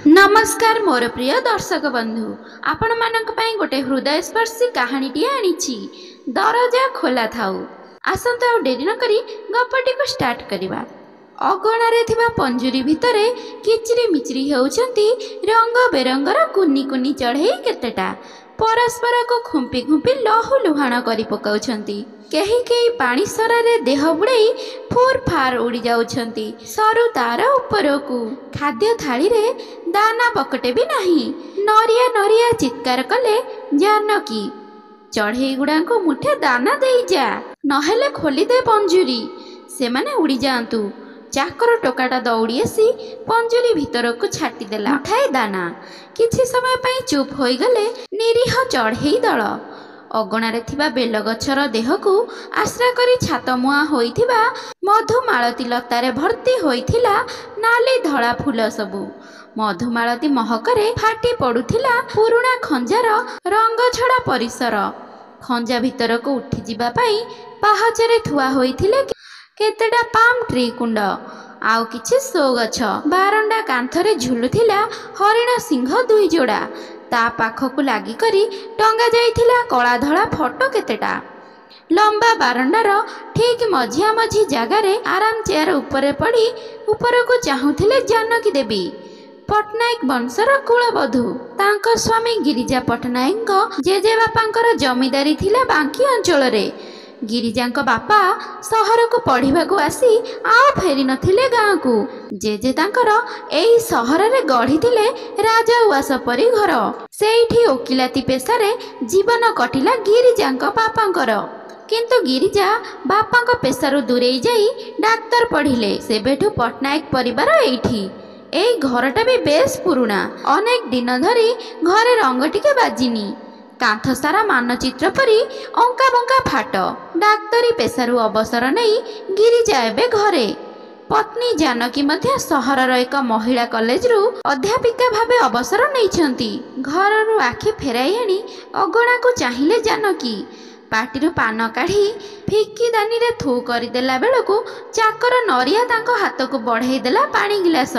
नमस्कार मोर प्रिय दर्शक बंधु आपण मानक पई गोटे हृदय स्पर्शी कहानीटी आनिछि। दरजा खोला थाउ आसंता डेरी न करी गपटी को स्टार्ट करिबा। अगणारे थिबा पंजुरी भितरे किचिरी मिचिरी हेउछंती रंग बेरंगर कुनी कुनी चढ़ई केतेटा परस्पर को खुंपी खुंपी लहु लुहाण करी पकाउछंती। केही केही पानी सरारे देह बुड़ाई फूर फार उड़ी जाउछंती सरु तार उपरकू। खाद्य थाली रे दाना पकटे भी नहीं। नरिया नरिया चित्कार कले जानकी, चढ़ई गुड़ा को मुठे दाना देई जा, नहेले खोली दे पंजुरी, से माने उड़ी जातु। चाकर टोकाटा दौड़ी आसी पंजुरी भितर को छाटी देला उठाए दाना। किछि समय पई चुप होई गले निरीह चढ़ई दल। अगणारे थिबा बेलगछर देह को आश्रा करी छात मुआ होइथिबा मधुमालती लतारे भर्ती होइथिला नाली धड़ा फूल सबु। मधुमालती महकरे फाटी पड़ुथिला पुरुणा खंजार रंग छड़ा परिसर। खंजा भितर को उठी जिबा पई पाहाचरे थुआ होइथिले केतेटा पाम ट्री कुंड आउ किछि सो गछ। बारंडा कांथरे झुलुथिला हरिण सिंह दुई जोड़ा। ता पाखकु लागी करी टंगा जाइथिला कला धड़ा फोटो केतेटा। लंबा बारंडार ठीक मझिया मझी जगारे आराम चेयर उपरे पड़ी ऊपर को चाहूथिले जानकी देवी, पटनायक वंशर कुलबधू। तांको स्वामी गिरिजा पटनायक जेजे बापांकर जमीदारी थिला बांकी अंचल रे। गिरिजांक बापा सहर को पढ़िबा को आसी आउ फेरी नथिले गाँ को। जेजे तांकर एई सहर रे गढ़िथिले राजा उआस परी घर। सेठी ओकिलाती पेशारे जीवन कटिला गिरिजांक बापांकर। किंतु गिरिजा बापांक पेशारू दूरेई जाई डाक्तर पढ़िले। सेबेठू पटनायक परिवार एठी। एई घरटा भी बेस पुरुणा। अनेक दिन धरी घरे रंग टिके बाजिनी। कांथ सारा मानचित्र परी अंका बंका फाट। डाक्तरी पेशारू अवसर नहीं गिरिजा एबे घरे। पत्नी जानकी मध्य सहरर एक महिला कॉलेज रु अध्यापिका भावे अवसर नैछंती। घररू आखि फेराई आनी अगणा को चाहिए जानकी। पाटिरू पान काढ़ी फिकिदानी रे थू करदेला बेलू चाकर नरिया तांको हाथ को बढ़ाई देला पानी गिलास।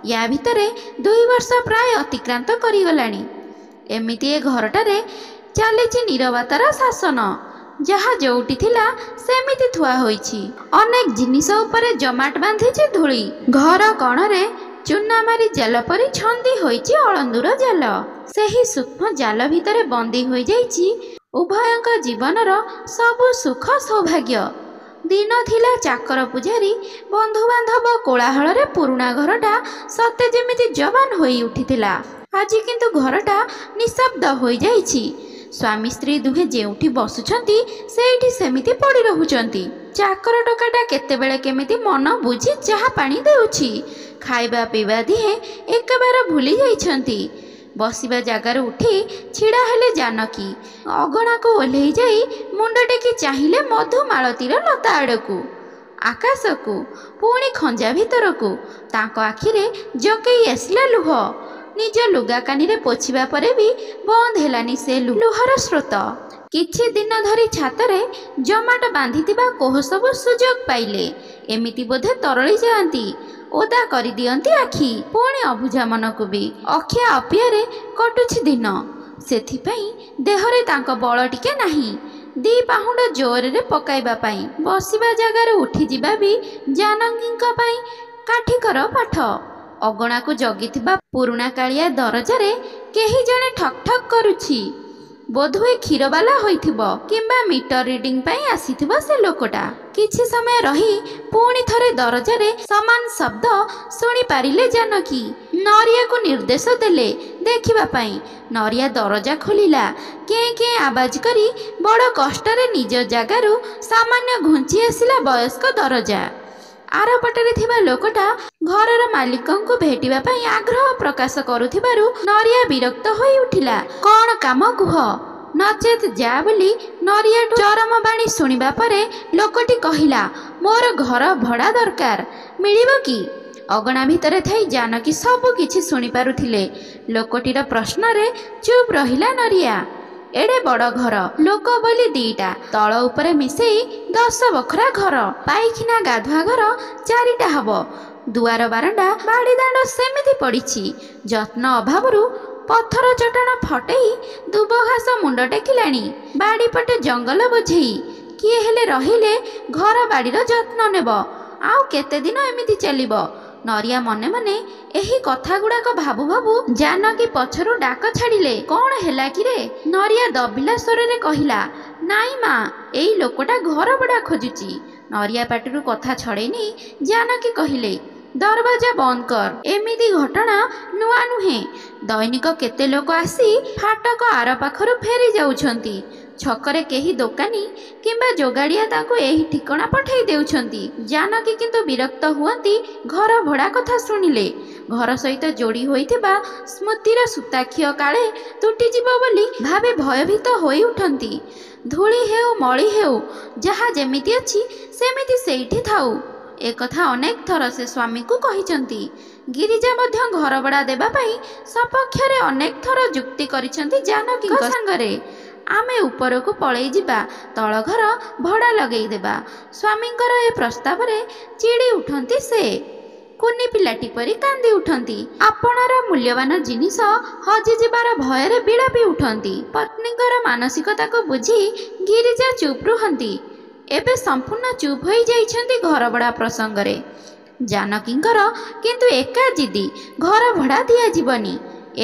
या भितरे 2 वर्ष प्राय अतिक्रांत करिगलानी। एमिति ए घरटारे चलीछि नीरवतार शासन। जहा जोउटी थिला सेमिति थुआ होइछि। अनेक जिनिस उपरे जमाट बांधिछि धूली। घर कणरे चूना मारी जाल परी छंदी होइछि अलंदुर जाल। सेही सूक्ष्म जाल भितरे बंदी होई जाइछि उभयंक जीवनर सबु सुख सौभाग्य। दिन थिला चाकर पुजारी बंधु बांधव कोलाहल रे पुरुणा घरटा सते जेमिति जवान होई उठिथिला। आज किंतु घरटा निशब्द होई जाइछि। स्वामी स्त्री दुहे जेउठी बसुछंती सेठी सेमिति पड़ी रहुचंती। चाकर टोकाटा केतेबेले केमिति मन बुझी चाहा पानी देउछि। खाइबा पीबा दिहे एकबार भूली जाइछंती। बसिबा जगार उठी छिड़ा हेले जानकी। अगणा को ओल्हेई जाई मुंड टेकी चाहिले मधुमालतीर लता आड़कू, आकाश को, पुणी खंजा भितर को। तांको आखिरे जकेई आसिला लुह। निज लुगा कानी रे पोछिबा परे भी बंद हेलानी से लुहर स्रोत। किछि दिन धरी छातरे जमाट बांधिथिबा कोह सब सुजोग पाइले एमिति बोधे तरली जाआंती। ओदा करी दियंती आखि। पुणी अबुझा मन को भी अखिया अपियारे कटुछि दिन। सेथिपई देहरे तांको बळ टिके नाही। 2 पाहुंड जोर रे पकाइबा पई बसिबा जगार उठी जिबा भी जानकींक पई काठीकर पाठ। अगणा को जगिथिबा पुरुणा कालिया दरजारे केही जणे ठक ठक करुछि। बोधुए क्षीरवाला होइथिबो किंबा मीटर रीडिंग पई आसीथिबो से लोकटा। किछि समय रही पुणी थरे दरजारे समान शब्द सुनी पारिले जानकी। नरिया को निर्देश देले देखिबा पई। नरिया दरजा खोलिला। के के आवाज करी बड़ कष्टरे निज जगारू सामान्य घुंची आसिला वयस्क दरजा। आर पटरे थिबा लोकटा घरर मालिकन को भेटिबा पई आग्रह प्रकाश करुथिबारु नरिया विरक्त होई उठिला। कोन काम कुह, नचेत जा बोली नरिया चरम बाणी सुनिबा परे लोकटी कहिला, मोर घर भड़ा दरकार, मिलिबो कि? अगणा भितरे थाई जानकी सबु किछि सुनि पारुथिले। लोकटीर प्रश्न रे चुप रहिला नरिया। एडे बड़ घर, लोक बोली 2टा, तल उपरे मिसेई 10 बखरा घर, पाइखिना गाधुआ घर 4टा हब। ଦୁଆର ବାରଣ୍ଡା ବାଡ଼ିଦାଣ୍ଡ ସେମିତି ପଡ଼ିଛି। ଯତ୍ନ ଅଭାବରୁ ପଥର ଚଟାଣ ଫଟେଇ ଦୁବ ଘାସ ମୁଣ୍ଡ ଟେକିଲାଣି। ବାଡ଼ିପଟେ ଜଙ୍ଗଲ ବୋଝେଇ କିଏ ହେଲେ ରହିଲେ ଘର ବାଡ଼ିର ଯତ୍ନ ନେବ। ଆଉ କେତେ ଦିନ ଏମିତି ଚାଲିବ? ନରିଆ ମନେ ମନେ ଏହି କଥା ଗୁଡ଼ାକ ଭାବୁ ଭାବୁ ଜାନକୀ ପଛରୁ ଡାକ ଛାଡ଼ିଲେ। କ'ଣ ହେଲା କିରେ? ନରିଆ ଦବିଲା ସ୍ୱରରେ କହିଲା, ନାଇଁ ମା, ଏଇ ଲୋକଟା ଘର ଭଡ଼ା ଖୋଜୁଛି। ନରିଆ ପାଟିରୁ କଥା ଛଡ଼େଇ ନେଇ ଜାନକୀ କହିଲେ, ଦରବାଜା ବନ୍ଦ କର। ଏମିତି ଘଟଣା ନୂଆ ନୁହେଁ। ଦୈନିକ କେତେ ଲୋକ ଆସି ଫାଟକ ଆର ପାଖରୁ ଫେରି ଯାଉଛନ୍ତି। ଛକରେ କେହି ଦୋକାନୀ କିମ୍ବା ଯୋଗାଡ଼ିଆ ତାଙ୍କୁ ଏହି ଠିକଣା ପଠାଇ ଦେଉଛନ୍ତି। ଜାନକୀ କିନ୍ତୁ ବିରକ୍ତ ହୁଅନ୍ତି ଘର ଭଡ଼ା କଥା ଶୁଣିଲେ। ଘର ସହିତ ଯୋଡ଼ି ହୋଇଥିବା ସ୍ମୃତିର ସୂତାଖିଅ କାଳେ ତୁଟିଯିବ ବୋଲି ଭାବି ଭୟଭୀତ ହୋଇ ଉଠନ୍ତି। ଧୂଳି ହେଉ ମଳି ହେଉ ଯାହା ଯେମିତି ଅଛି ସେମିତି ସେଇଠି ଥାଉ, ଏକଥା ଅନେକ ଥର ସେ ସ୍ୱାମୀକୁ କହିଛନ୍ତି। ଗିରିଜା ମଧ୍ୟ ଘର ଭଡ଼ା ଦେବା ପାଇଁ ସପକ୍ଷରେ ଅନେକ ଥର ଯୁକ୍ତି କରିଛନ୍ତି ଜାନକୀଙ୍କ ସାଙ୍ଗରେ। ଆମେ ଉପରକୁ ପଳେଇ ଯିବା, ତଳ ଘର ଭଡ଼ା ଲଗେଇଦେବା। ସ୍ୱାମୀଙ୍କର ଏ ପ୍ରସ୍ତାବରେ ଚିଡ଼ି ଉଠନ୍ତି ସେ। କୁନି ପିଲାଟି ପରି କାନ୍ଦି ଉଠନ୍ତି। ଆପଣାର ମୂଲ୍ୟବାନ ଜିନିଷ ହଜିଯିବାର ଭୟରେ ବିଳାପି ଉଠନ୍ତି। ପତ୍ନୀଙ୍କର ମାନସିକତାକୁ ବୁଝି ଗିରିଜା ଚୁପ୍ ରୁହନ୍ତି। ଏବେ ସମ୍ପୂର୍ଣ୍ଣ ଚୁପ୍ ହୋଇଯାଇଛନ୍ତି ଘର ଭଡ଼ା ପ୍ରସଙ୍ଗରେ। ଜାନକୀଙ୍କର କିନ୍ତୁ ଏକା ଜିଦି, ଘର ଭଡ଼ା ଦିଆଯିବନି।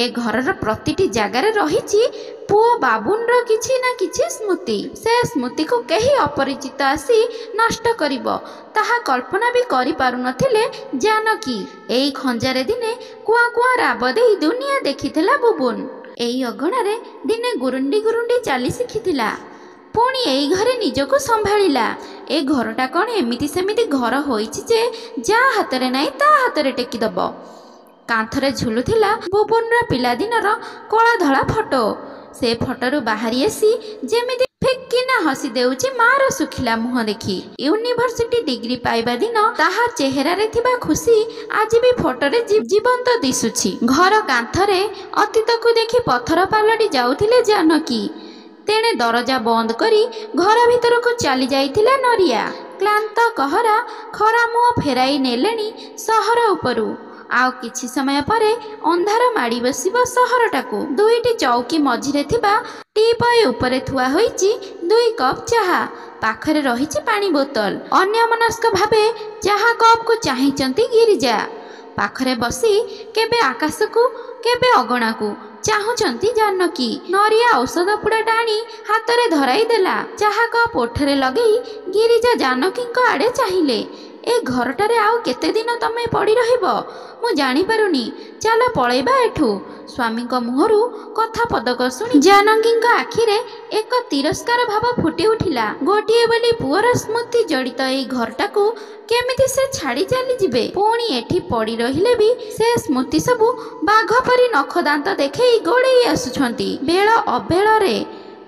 ଏ ଘରର ପ୍ରତିଟି ଜାଗାରେ ରହିଛି ପୁଅ ବାବୁନର କିଛି ନା କିଛି ସ୍ମୃତି। ସେ ସ୍ମୃତିକୁ କେହି ଅପରିଚିତ ଆସି ନଷ୍ଟ କରିବ ତାହା କଳ୍ପନା ବି କରିପାରୁନଥିଲେ ଜାନକୀ। ଏଇ ଖଞ୍ଜାରେ ଦିନେ କୁଆଁ କୁଆଁ ରାବ ଦେଇ ଦୁନିଆ ଦେଖିଥିଲା ବୁବୁନ। ଏଇ ଅଗଣାରେ ଦିନେ ଗୁରୁଣ୍ଡି ଗୁରୁଣ୍ଡି ଚାଲି ଶିଖିଥିଲା। ପୁଣି ଏଇ ଘରେ ନିଜକୁ ସମ୍ଭାଳିଲା। ଏ ଘରଟା କ'ଣ ଏମିତି ସେମିତି ଘର ହୋଇଛି ଯେ ଯାହା ହାତରେ ନାହିଁ ତା ହାତରେ ଟେକିଦେବ। କାନ୍ଥରେ ଝୁଲୁଥିଲା ବୁବୁନର ପିଲାଦିନର କଳା ଧଳା ଫଟୋ। ସେ ଫଟୋରୁ ବାହାରି ଆସି ଯେମିତି ଫିକ୍କିନା ହସି ଦେଉଛି ମାର ଶୁଖିଲା ମୁହଁ ଦେଖି। ୟୁନିଭର୍ସିଟି ଡିଗ୍ରୀ ପାଇବା ଦିନ ତାହା ଚେହେରାରେ ଥିବା ଖୁସି ଆଜି ବି ଫଟୋରେ ଜୀବନ୍ତ ଦିଶୁଛି। ଘର କାନ୍ଥରେ ଅତୀତକୁ ଦେଖି ପଥର ପାଲଟି ଯାଉଥିଲେ ଜାନକୀ। ତେଣେ ଦରଜା ବନ୍ଦ କରି ଘର ଭିତରକୁ ଚାଲି ଯାଇଥିଲା ନରିଆ। କ୍ଳାନ୍ତ କହରା ଖରା ମୁହଁ ଫେରାଇ ନେଲେଣି ସହର ଉପରୁ। ଆଉ କିଛି ସମୟ ପରେ ଅନ୍ଧାର ମାଡ଼ି ବସିବ ସହରଟାକୁ। ଦୁଇଟି ଚୌକି ମଝିରେ ଥିବା ଟିପୟ ଉପରେ ଥୁଆ ହୋଇଛି 2 କପ୍ ଚାହା। ପାଖରେ ରହିଛି ପାଣି ବୋତଲ। ଅନ୍ୟମନସ୍କ ଭାବେ ଚାହା କପ୍କୁ ଚାହିଁଛନ୍ତି ଗିରିଜା। ପାଖରେ ବସି କେବେ ଆକାଶକୁ କେବେ ଅଗଣାକୁ ଚାହୁଁଛନ୍ତି ଜାନକୀ। ନରିଆ ଔଷଧ ପୁଡ଼ାଟା ଆଣି ହାତରେ ଧରାଇ ଦେଲା। ଚାହା କପ୍ ଓଠରେ ଲଗେଇ ଗିରିଜା ଜାନକୀଙ୍କ ଆଡ଼େ ଚାହିଁଲେ। ଏ ଘରଟାରେ ଆଉ କେତେ ଦିନ ତମେ ପଡ଼ି ରହିବ ମୁଁ ଜାଣିପାରୁନି। ଚାଲ ପଳେଇବା ଏଠୁ। ସ୍ୱାମୀଙ୍କ ମୁହଁରୁ କଥା ପଦକ ଶୁଣି ଜାନକୀଙ୍କ ଆଖିରେ ଏକ ତିରସ୍କାର ଭାବ ଫୁଟି ଉଠିଲା। ଗୋଟିଏ ବୋଲି ପୁଅର ସ୍ମୃତି ଜଡ଼ିତ ଏଇ ଘରଟାକୁ କେମିତି ସେ ଛାଡ଼ି ଚାଲିଯିବେ? ପୁଣି ଏଠି ପଡ଼ି ରହିଲେ ବି ସେ ସ୍ମୃତି ସବୁ ବାଘ ପରି ନଖ ଦାନ୍ତ ଦେଖେଇ ଗୋଡ଼େଇ ଆସୁଛନ୍ତି। ବେଳ ଅବେଳରେ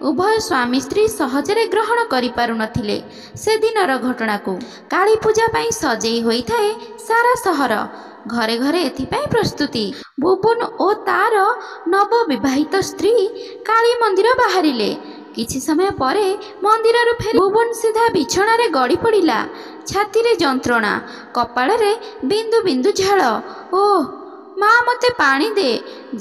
ଉଭୟ ସ୍ୱାମୀ ସ୍ତ୍ରୀ ସହଜରେ ଗ୍ରହଣ କରିପାରୁନଥିଲେ ସେଦିନର ଘଟଣାକୁ। କାଳୀ ପୂଜା ପାଇଁ ସଜେଇ ହୋଇଥାଏ ସାରା ସହର। ଘରେ ଘରେ ଏଥିପାଇଁ ପ୍ରସ୍ତୁତି। ବୁବୁନ ଓ ତାର ନବବିବାହିତ ସ୍ତ୍ରୀ କାଳୀ ମନ୍ଦିର ବାହାରିଲେ। କିଛି ସମୟ ପରେ ମନ୍ଦିରରୁ ଫେରି ବୁବୁନ ସିଧା ବିଛଣାରେ ଗଡ଼ି ପଡ଼ିଲା। ଛାତିରେ ଯନ୍ତ୍ରଣା, କପାଳରେ ବିନ୍ଦୁ ବିନ୍ଦୁ ଝାଳ। ଓଃ ମା, ମୋତେ ପାଣି ଦେ।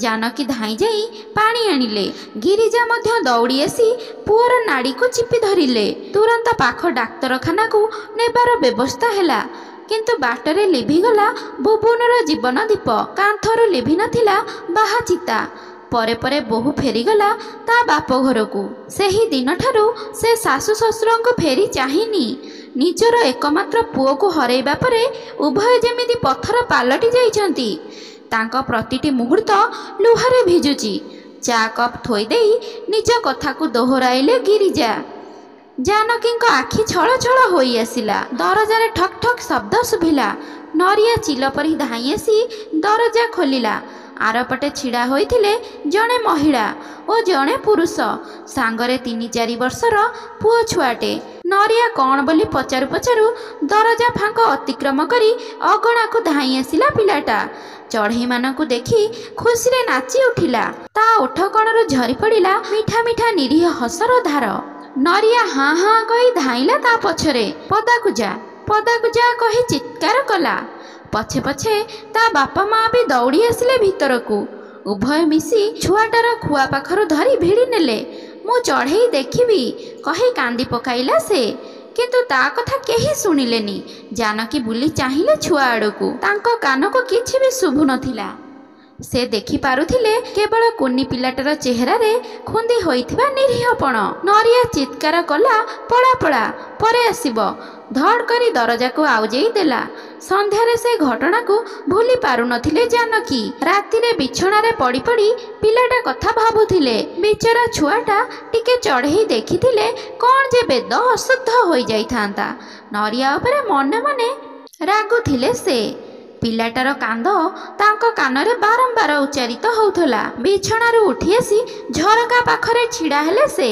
ଜାନକୀ ଧାଇଁ ଯାଇ ପାଣି ଆଣିଲେ। ଗିରିଜା ମଧ୍ୟ ଦୌଡ଼ି ଆସି ପୁଅର ନାଡ଼ିକୁ ଚିପି ଧରିଲେ। ତୁରନ୍ତ ପାଖ ଡାକ୍ତରଖାନାକୁ ନେବାର ବ୍ୟବସ୍ଥା ହେଲା। କିନ୍ତୁ ବାଟରେ ଲିଭିଗଲା ବୁବୁନର ଜୀବନ ଦୀପ। କାନ୍ଥରୁ ଲିଭି ନଥିଲା ବାହା ଚିତା। ପରେ ପରେ ବୋହୂ ଫେରିଗଲା ତା ବାପ ଘରକୁ। ସେହି ଦିନଠାରୁ ସେ ଶାଶୁ ଶ୍ୱଶୁରଙ୍କୁ ଫେରି ଚାହିଁନି। ନିଜର ଏକମାତ୍ର ପୁଅକୁ ହରାଇବା ପରେ ଉଭୟ ଯେମିତି ପଥର ପାଲଟି ଯାଇଛନ୍ତି। ତାଙ୍କ ପ୍ରତିଟି ମୁହୂର୍ତ୍ତ ଲୁହରେ ଭିଜୁଛି। ଚା କପ୍ ଥୋଇ ଦେଇ ନିଜ କଥାକୁ ଦୋହରାଇଲେ ଗିରିଜା। ଜାନକୀଙ୍କ ଆଖି ଛଳ ଛଳ ହୋଇ ଆସିଲା। ଦରଜାରେ ଠକ୍ ଠକ୍ ଶବ୍ଦ ଶୁଭିଲା। ନରିଆ ଚିଲ ପରି ଧାଇଁ ଆସି ଦରଜା ଖୋଲିଲା। ଆରପଟେ ଛିଡ଼ା ହୋଇଥିଲେ ଜଣେ ମହିଳା ଓ ଜଣେ ପୁରୁଷ। ସାଙ୍ଗରେ 3-4 ବର୍ଷର ପୁଅ ଛୁଆଟେ। ନରିଆ କ'ଣ ବୋଲି ପଚାରୁ ପଚାରୁ ଦରଜା ଫାଙ୍କ ଅତିକ୍ରମ କରି ଅଗଣାକୁ ଧାଇଁ ଆସିଲା ପିଲାଟା। ଚଢ଼େଇମାନଙ୍କୁ ଦେଖି ଖୁସିରେ ନାଚି ଉଠିଲା। ତା ଓଠ କଣରୁ ଝରି ପଡ଼ିଲା ମିଠା ମିଠା ନିରୀହ ହସର ଧାର। ନରିଆ ହାଁ ହାଁ କହି ଧାଇଁଲା ତା ପଛରେ। ପଦାକୁ ଯା, ପଦାକୁ ଯା କହି ଚିତ୍କାର କଲା। पछे पछे ता बापा माँ भी दौड़ी आसिले भितरकू। उभय मिसी छुआटार खुआ पाखर धरी भिड़ी नेले। मु चढ़ई देखिबी कही कांदी पकाइला से, किंतु ता कथा केही सुनिलेनी। जानकी बुली चाहिले छुआ आड़कू, तांको कानको किछि भी शुभु नथिला। से देखि पारुथिले केवल कुनी पिलाटार चेहरा रे खुंदी होइथिबा निरीहपण। नरिया चित्कार कला पड़ा पड़ा परे आसीबो, धड़ करी दरजा को आउजेई देला। संध्यारे से घटना को भूली पारु नथिले जानकी। राति रे बिछणा रे पड़ी पड़ी पिलाटा कथा भाबुथिले। बिचरा छुआटा टिके चढ़ई देखिथिले कोन जे बेद अशुद्ध होई जाइथांता। नरिया उपरे मने मने रागुथिले से। पिलाटार कांद तांको कानरे बारंबार उच्चारित होउथला। बिछणारू उठी आसी झरका पाखरे छिड़ा हेले से।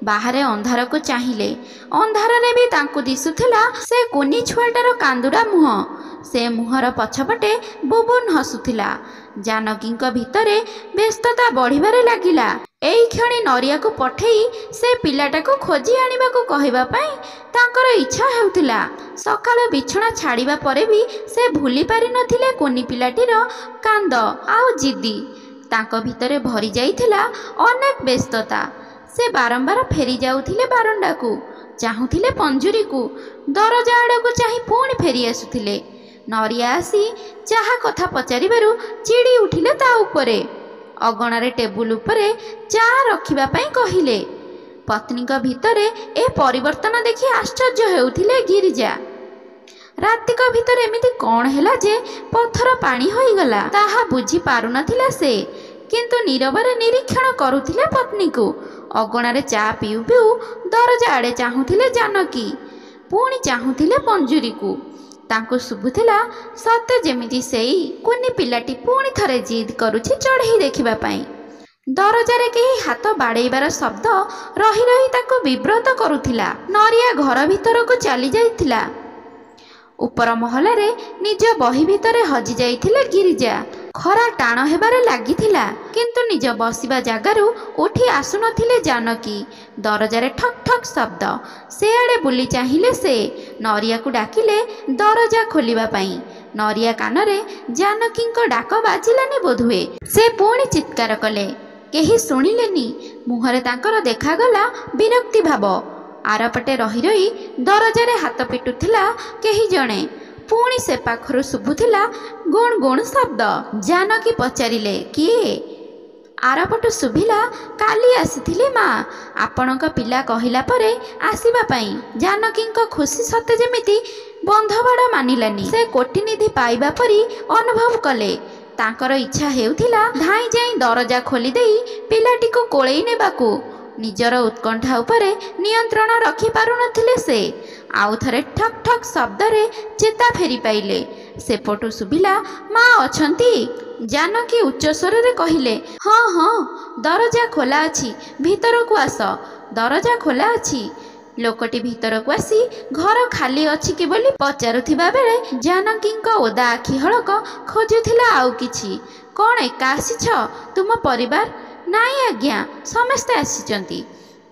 बाहरे अंधार को चाहिए, अंधार रे भी तांको दिसुथिला से कुनी छुआटार कांदुरा मुह। से मुहर पछपटे बुबुन हसुथिला। जानकी भितरे व्यस्तता बढ़िबारे लागिला। एई क्षणी नरिया को पठेई से पिलाटा को खोजी आनिबा को कहबा पई तांकर इच्छा हेउथिला। सकाळ बिछणा छाड़िबा परे भी से भूली पारि नथिले कुनी पिलाटीर कांद आउ जिद्दी। तांको भितरे भरी जाइथिला अनेक व्यस्तता। से बारंबार फेरी जाउथिले बारंडा को, चाहुथिले पंजुरी को। दरजा आड़ को चाही पुणी फेरी आसुथिले। नरिया आसी चाहा कथा पचारिबारु चिड़ी उठिले ता उपरे। अगणारे टेबुल उपरे चाहा रखिबा पई कहिले। पत्नीक भितरे ए परिवर्तन देखि आश्चर्य हेउथिले गिरिजा। रातिक भितर एमिति कौन हैला जे पत्थर पानी होई गला ताहा बुझी पारु नथिला से। किंतु नीरवरे निरीक्षण करुथिले पत्नी को। अगणारे चा पिउ पिउ दरजा आड़े चाहुथिले जानकी, पुणी चाहुथिले पंजुरी को। तांको शुभुथिला सते जेमिति सेई कुनी पिलाटी पुणी थरे जिद करुछि चढ़ई देखिबा पई। दरजारे केही हाथ बाड़ेइबार शब्द रही रही ताको विब्रत करुथिला। नरिया घर भितर को चली जाइथिला। उपर महलारे निज बही भितरे हजि जाइथिले गिरिजा। खरा टाण हेबारे लागिथिला, किंतु निज बसिबा जागारू उठी आसुनथिले जानकी। दरजारे ठक ठक शब्द। से आड़े बुली चाहिए से। नरिया को डाकिले दरजा खोलिबा पई। नरिया कानरे जानकींको डाक बाजिलानी बोधुए। से पुणी चित्कार कले, केही सुनिलेनी। मुहरे तांकर देखागला विरक्ति भाव। आरपटे रही रही दरजारे हाथ पिटुथिला केही जणे। पुणी से पाखरु शुभुथिला गुण गुण शब्द। जानकी पचारिले किए? आरपटु शुभिला काली आसीथिले माँ, आपणक पिला कहिला परे आसीबा पई। जानकींको खुशी सते जेमिति बंधबाड़ मानिलानी। से कोटिनिधि पाइबा परी अनुभव कले। तांकर इच्छा हेउथिला धाई जाई दरजा खोली देई पिलाटी को कोळेई नेबाकू। निजर उत्कंठा उपरे नियंत्रण रखि पारु नथिले से। आउ थरे ठक ठक शब्द रे चेता फेरी पाइले। सेपटु सुबिला माँ अछंती। जानकी उच्च स्वर रे कहिले हाँ हाँ दरजा खोला अछि, भीतर को आस। दरजा खोला अछि। लोकटी भीतर को आसी घर खाली अछि कि बोली पचारुथिबा बेले जानकींको ओदा आखि हळक खोजुथिला आउ किछि। कौन एका आसीछ? तुम परिवार? नाई आज्ञा, समस्ते आसीचंती।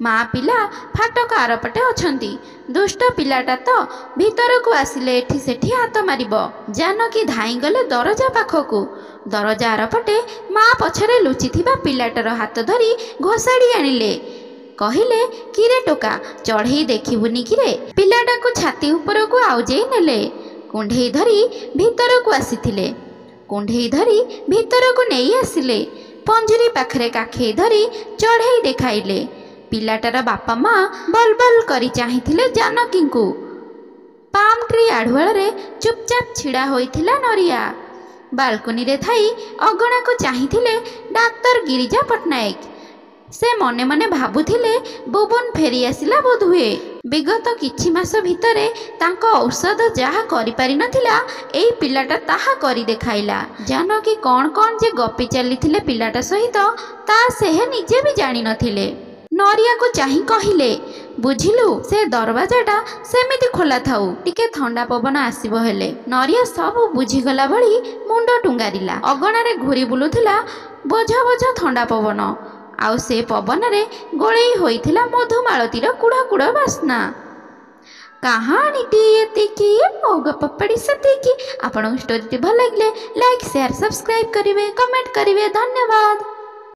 माँ पिला फाटक आरपटे अछंती। दुष्ट पिलाटा तो भीतर को आसिले एठी सेठी हाथ मारिबो। जानकी धाई गले दरजा पाखकू। दरजा आरपटे माँ पछरे लुचिथिबा पिलाटार हाथ धरी घोषाड़ी आनिले। कहिले किरे टोका चढ़ई देखिबुनी किरे? पिलाटा को छाती ऊपर को आउजेई नेले। कुंढेई धरी भीतर को आसीथिले। कुंढेई धरी भीतर को नहीं आसिले। पंजुरी पाखरे काखेई धरी चढ़ई देखाइले। पिलाटार बापा माँ बल बल करी चाहिथिले जानकी को। पाम ट्री आढ़ुआल रे चुपचाप छिड़ा होइथिला नरिया। बालकोनी रे थाई अगणा को चाहिथिले डाक्तर गिरिजा पट्टनायक। से मने मने भाबुथिले बुबुन फेरी आसिला बोधुए। विगत किछि मास भितरे तांको औषध जहा करि पारि नथिला एई पिलाटा ताहा करि देखाइला। जानकी कौन कौन जे गपी चलीथिले पिलाटा सहित ता से निजे भी जानि नथिले। नरिया को चाही कहिले बुझिलु से दरवाजाटा सेमिति खोला थाउ, टिके थंडा पवन आसीबो हेले। नरिया सब बुझिगला भली मुंड टुंगारिला। अगणारे घुरी बुलुथिला बोझ बोझ थंडा पवन। आउ से पवन रे गोळेई होइथिला मधुमालतीर कुड़ा कुड़ा बास्ना। କାହାଣୀଟି ଏତିକି ମୋ ଗପପଡ଼ି ସେତିକି। ଆପଣଙ୍କ ଷ୍ଟୋରିଟି ଭଲ ଲାଗିଲେ ଲାଇକ୍ ସେୟାର ସବସ୍କ୍ରାଇବ୍ କରିବେ, କମେଣ୍ଟ କରିବେ। ଧନ୍ୟବାଦ।